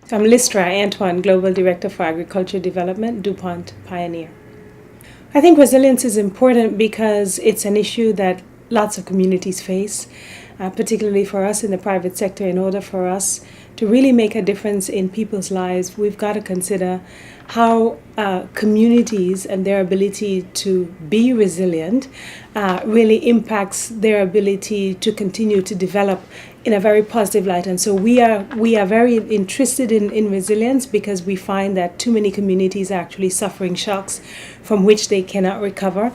I'm Lystra Antoine, Global Director for Agriculture Development, DuPont Pioneer. I think resilience is important because it's an issue that lots of communities face, particularly for us in the private sector. In order for us to really make a difference in people's lives, we've got to consider how communities and their ability to be resilient really impacts their ability to continue to develop in a very positive light. And so we are very interested in resilience because we find that too many communities are actually suffering shocks from which they cannot recover.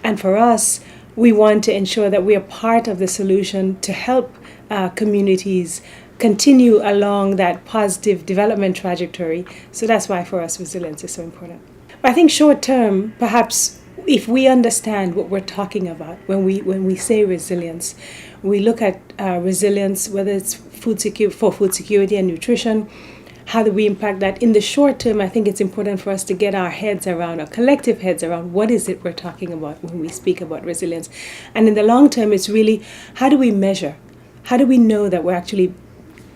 And for us, we want to ensure that we are part of the solution to help communities continue along that positive development trajectory. So that's why for us resilience is so important. But I think short term, perhaps if we understand what we're talking about when we say resilience, we look at resilience, whether it's food security and nutrition. How do we impact that? In the short term, I think it's important for us to get our heads around, our collective heads around, what is it we're talking about when we speak about resilience. And in the long term, it's really, how do we measure? How do we know that we're actually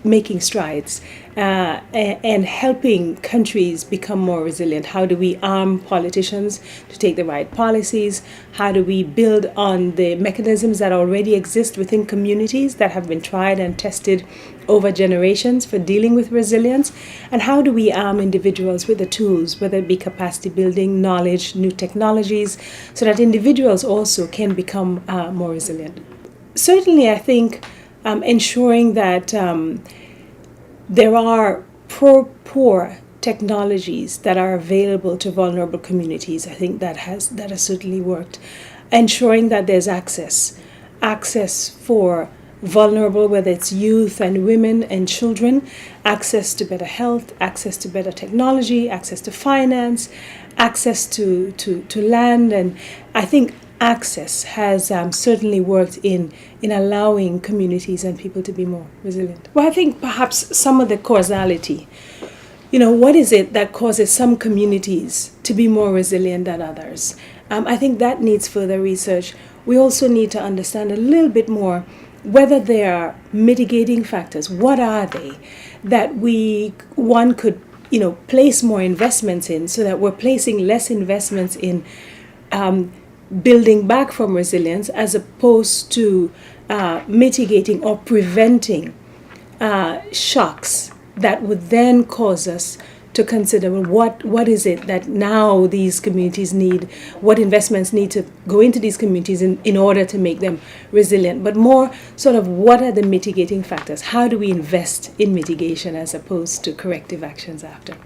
making strides and helping countries become more resilient? How do we arm politicians to take the right policies? How do we build on the mechanisms that already exist within communities that have been tried and tested over generations for dealing with resilience? And how do we arm individuals with the tools, whether it be capacity building, knowledge, new technologies, so that individuals also can become more resilient? Certainly, I think ensuring that there are poor technologies that are available to vulnerable communities. I think that has certainly worked. Ensuring that there's access for vulnerable, whether it's youth and women and children, access to better health, access to better technology, access to finance, access to land. And I think access has certainly worked in allowing communities and people to be more resilient. Well, I think perhaps some of the causality, what is it that causes some communities to be more resilient than others? I think that needs further research. We also need to understand a little bit more whether there are mitigating factors. What are they that one could place more investments in, so that we're placing less investments in building back from resilience as opposed to mitigating or preventing shocks that would then cause us to consider, well, what is it that now these communities need, what investments need to go into these communities in order to make them resilient, but more sort of what are the mitigating factors? How do we invest in mitigation as opposed to corrective actions after?